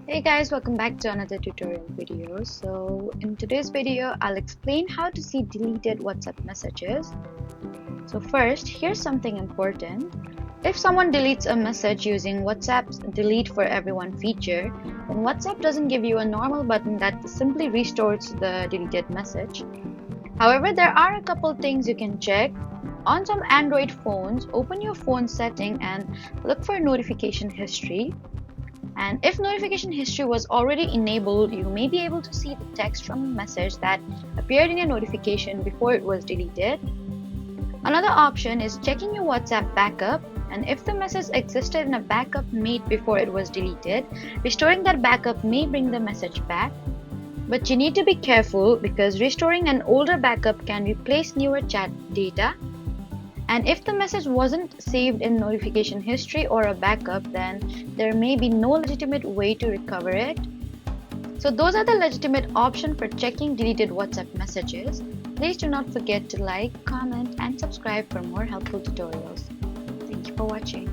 Hey guys, welcome back to another tutorial video. So in today's video, I'll explain how to see deleted WhatsApp messages. So first, here's something important. If someone deletes a message using WhatsApp's delete for everyone feature, then WhatsApp doesn't give you a normal button that simply restores the deleted message. However, there are a couple things you can check. On some Android phones, open your phone setting and look for notification history. And if notification history was already enabled, you may be able to see the text from a message that appeared in your notification before it was deleted. Another option is checking your WhatsApp backup, and if the message existed in a backup made before it was deleted, restoring that backup may bring the message back. But you need to be careful because restoring an older backup can replace newer chat data. And if the message wasn't saved in notification history or a backup, then there may be no legitimate way to recover it. So those are the legitimate options for checking deleted WhatsApp messages. Please do not forget to like, comment, and subscribe for more helpful tutorials. Thank you for watching.